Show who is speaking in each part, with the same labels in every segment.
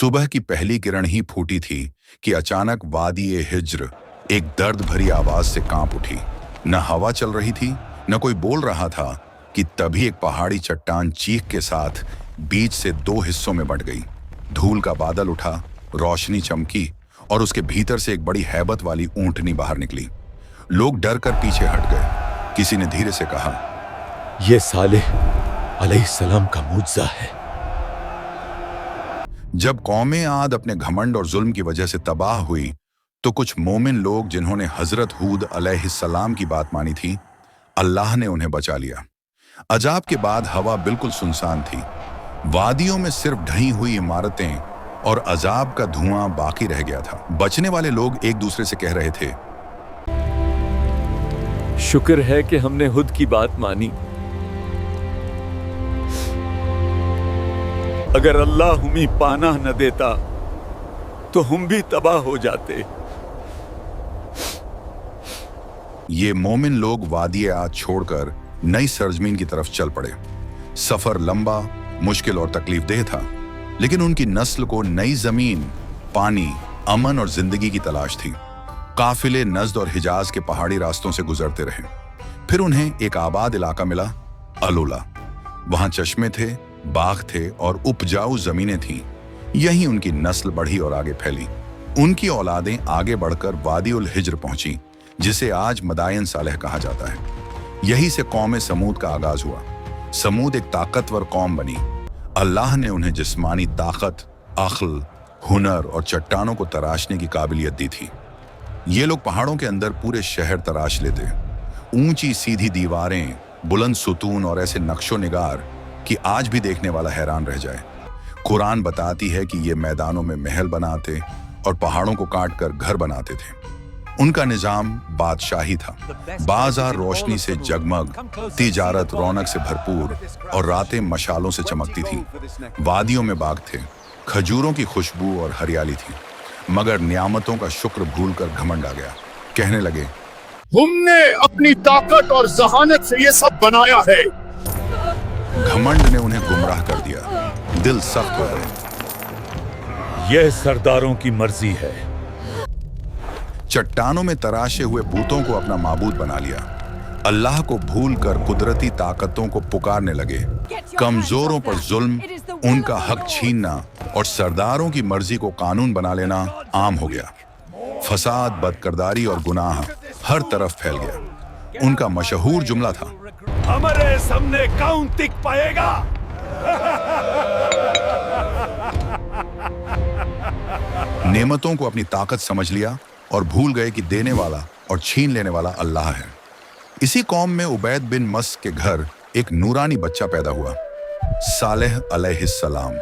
Speaker 1: सुबह की पहली किरण ही फूटी थी कि अचानक वादी-ए-हिज्र एक दर्द भरी आवाज से कांप उठी। न हवा चल रही थी, न कोई बोल रहा था कि तभी एक पहाड़ी चट्टान चीख के साथ बीच से दो हिस्सों में बंट गई। धूल का बादल उठा, रोशनी चमकी और उसके भीतर से एक बड़ी हैबत वाली ऊंटनी बाहर निकली। लोग डर कर पीछे हट गए। किसी ने धीरे से कहा,
Speaker 2: यह सालेह अलैहिस्सलाम का मुअज्जा है।
Speaker 1: जब कौमें आद अपने घमंड और जुल्म की वजह से तबाह हुई तो कुछ मोमिन लोग जिन्होंने हजरत हूद अलैहिस्सलाम की बात मानी थी, अल्लाह ने उन्हें बचा लिया। अजाब के बाद हवा बिल्कुल सुनसान थी। वादियों में सिर्फ ढही हुई इमारतें और अजाब का धुआं बाकी रह गया था। बचने वाले लोग एक दूसरे से कह रहे थे,
Speaker 2: शुक्र है कि हमने हुद की बात मानी। अगर अल्लाह हमें पानाह न देता तो हम भी तबाह हो जाते।
Speaker 1: ये मोमिन लोग वादी-ए-आद छोड़कर नई सरजमीन की तरफ चल पड़े। सफर लंबा, मुश्किल और तकलीफदेह था, लेकिन उनकी नस्ल को नई जमीन, पानी, अमन और जिंदगी की तलाश थी। काफिले नज्द और हिजाज के पहाड़ी रास्तों से गुजरते रहे। फिर उन्हें एक आबाद इलाका मिला, अलूला। वहां चश्मे थे, बाग थे और उपजाऊ जमीनें थीं। यहीं उनकी नस्ल बढ़ी और आगे फैली। उनकी औलादें आगे बढ़कर वादी-उल-हिज्र पहुंची, जिसे आज मदायन सालेह कहा जाता है। यहीं से कौम समूद का आगाज हुआ। समूद एक ताकतवर कौम बनी। अल्लाह ने उन्हें जिस्मानी ताकत, अक्ल, हुनर और चट्टानों को तराशने की काबिलियत दी थी। ये लोग पहाड़ों के अंदर पूरे शहर तराश लेते। ऊंची सीधी दीवारें, बुलंद सुतून और ऐसे नक्शो निगार कि आज भी देखने वाला हैरान रह जाए। कुरान बताती है कि ये मैदानों में महल बनाते और पहाड़ों को काट कर घर बनाते थे। उनका निजाम बादशाही था। बाजार रोशनी से जगमग, तिजारत रौनक से भरपूर और रातें मशालों से चमकती थीं। वादियों में बाग थे, खजूरों की खुशबू और हरियाली थी। मगर नियामतों का शुक्र भूलकर घमंड आ गया। कहने लगे,
Speaker 3: हमने अपनी ताकत और जहानत से ये सब बनाया है।
Speaker 1: घमंड ने उन्हें गुमराह कर दिया। दिल सख्त हो गए।
Speaker 2: यह सरदारों की मर्जी है।
Speaker 1: चट्टानों में तराशे हुए बूतों को अपना माबूद बना लिया। अल्लाह को भूलकर कुदरती ताकतों को पुकारने लगे। कमजोरों पर जुल्म, उनका हक छीनना और सरदारों की मर्जी को कानून बना लेना आम हो गया। फसाद, बदकिरदारी और गुनाह हर तरफ फैल गया। उनका मशहूर जुमला था,
Speaker 2: हमारे सामने कौन टिक पाएगा?
Speaker 1: नेमतों को अपनी ताकत समझ लिया और भूल गए कि देने वाला और छीन लेने वाला अल्लाह है। इसी कौम में उबैद बिन मस के घर एक नूरानी बच्चा पैदा हुआ, सालेह अलैहिस्सलाम।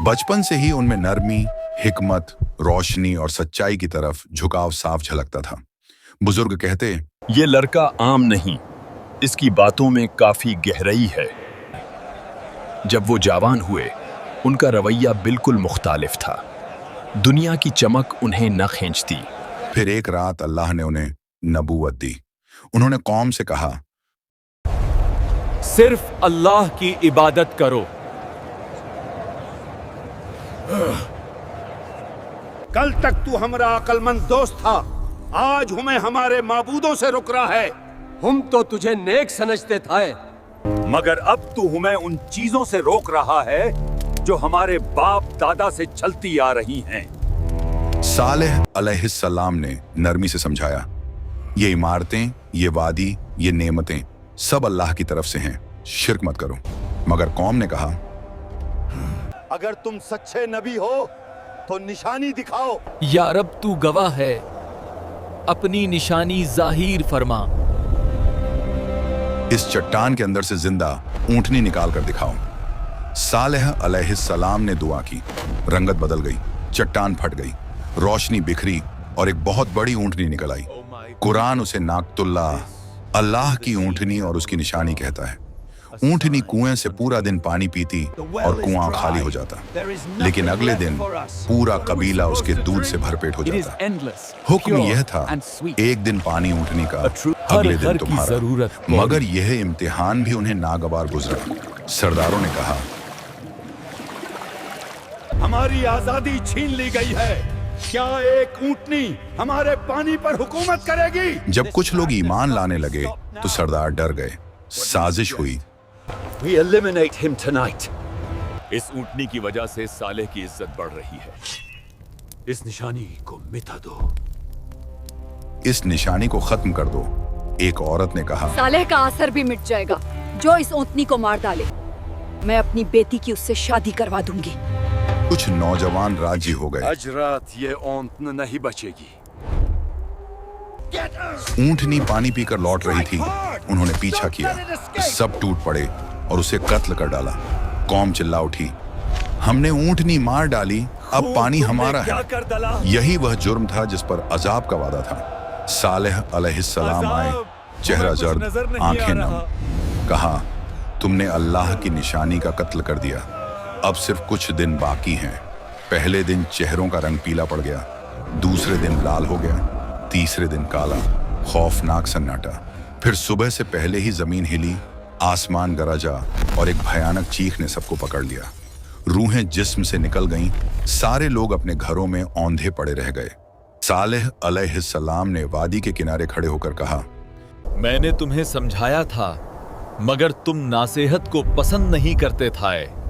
Speaker 1: बचपन से ही उनमें नरमी, हिकमत, रोशनी और सच्चाई की तरफ झुकाव साफ झलकता था। बुजुर्ग कहते,
Speaker 4: ये लड़का आम नहीं, इसकी बातों में काफी गहराई है। जब वो जवान हुए, उनका रवैया बिल्कुल मुख्तालिफ था। दुनिया की चमक उन्हें न खींचती।
Speaker 1: फिर एक रात अल्लाह ने उन्हें नबूवत दी। उन्होंने कौम से कहा,
Speaker 2: सिर्फ अल्लाह की इबादत करो।
Speaker 3: कल तक तू हमारा अक्लमंद दोस्त था, आज हमें हमारे माबूदों से रुक रहा है।
Speaker 5: हम तो तुझे नेक समझते थे,
Speaker 2: मगर अब तू हमें उन चीजों से रोक रहा है जो हमारे बाप दादा से चलती आ रही हैं।
Speaker 1: सालेह अलैहिस्सलाम ने नरमी से समझाया, ये इमारतें, ये वादी, ये नेमतें सब अल्लाह की तरफ से हैं, शिर्क मत करो। मगर कौम ने कहा,
Speaker 6: अगर तुम सच्चे नबी हो तो निशानी दिखाओ।
Speaker 5: या रब तू गवाह है, अपनी निशानी जाहिर फरमा।
Speaker 1: इस चट्टान के अंदर से जिंदा ऊंटनी निकाल कर दिखाओ। सालेह अलैहिस्सलाम ने दुआ की। रंगत बदल गई, चट्टान फट गई, रोशनी बिखरी और एक बहुत बड़ी ऊंटनी निकल आई। कुरान उसे नाकतुल्लाह, अल्लाह की ऊंटनी और उसकी निशानी कहता है। ऊंटनी कुएं से पूरा दिन पानी पीती और कुआं खाली हो जाता, लेकिन अगले दिन पूरा कबीला उसके दूध से भरपेट हो जाता। हुक्म यह था, एक दिन पानी ऊंटनी का, अगले दिन तुम्हारा। मगर यह इम्तिहान भी उन्हें नागवार गुजरा। सरदारों ने कहा,
Speaker 3: हमारी आजादी छीन ली गई है। क्या एक ऊंटनी हमारे पानी पर हुकूमत करेगी?
Speaker 1: जब कुछ लोग ईमान लाने लगे तो सरदार डर गए। साजिश हुई।
Speaker 2: We eliminate him tonight. इस ऊंटनी की वजह से सालेह की इज्जत बढ़ रही है। इस निशानी को मिटा दो।
Speaker 1: इस निशानी को खत्म कर दो, एक औरत ने कहा।
Speaker 7: सालेह का असर भी मिट जाएगा जो इस ऊंटनी को मार डाले। मैं अपनी बेटी की उससे शादी करवा दूंगी।
Speaker 1: कुछ नौजवान राजी हो गए।
Speaker 2: आज रात ये ऊंटनी नहीं बचेगी।
Speaker 1: ऊंटनी पानी पीकर लौट रही थी। उन्होंने पीछा किया, सब टूट पड़े और उसे कत्ल कर डाला। कौम चिल्ला उठी, हमने ऊंटनी मार डाली, अब पानी हमारा है। यही वह जुर्म था जिस पर अजाब का वादा था। सालेह अलैहिस्सलाम आए, चेहरा जर्द, आंखें नम। कहा, तुमने अल्लाह की निशानी का कत्ल कर दिया। अब सिर्फ कुछ दिन बाकी हैं। पहले दिन चेहरों का रंग पीला पड़ गया, दूसरे दिन लाल हो गया, तीसरे दिन काला। खौफनाक सन्नाटा। फिर सुबह से पहले ही जमीन हिली, आसमान गरजा और एक भयानक चीख ने सबको पकड़ लिया। रूहें जिस्म से निकल गईं। सारे लोग अपने घरों में औंधे पड़े रह गए। सालेह अलैहिस्सलाम ने वादी के किनारे खड़े होकर कहा,
Speaker 5: मैंने तुम्हें समझाया था मगर तुम नासेहत को पसंद नहीं करते थे।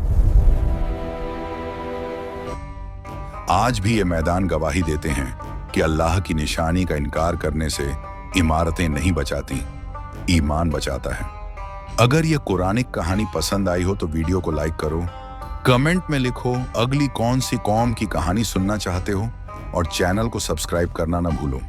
Speaker 1: आज भी ये मैदान गवाही देते हैं कि अल्लाह की निशानी का इनकार करने से इमारतें नहीं बचाती, ईमान बचाता है। अगर ये कुरानिक कहानी पसंद आई हो तो वीडियो को लाइक करो, कमेंट में लिखो अगली कौन सी कौम की कहानी सुनना चाहते हो और चैनल को सब्सक्राइब करना ना भूलो।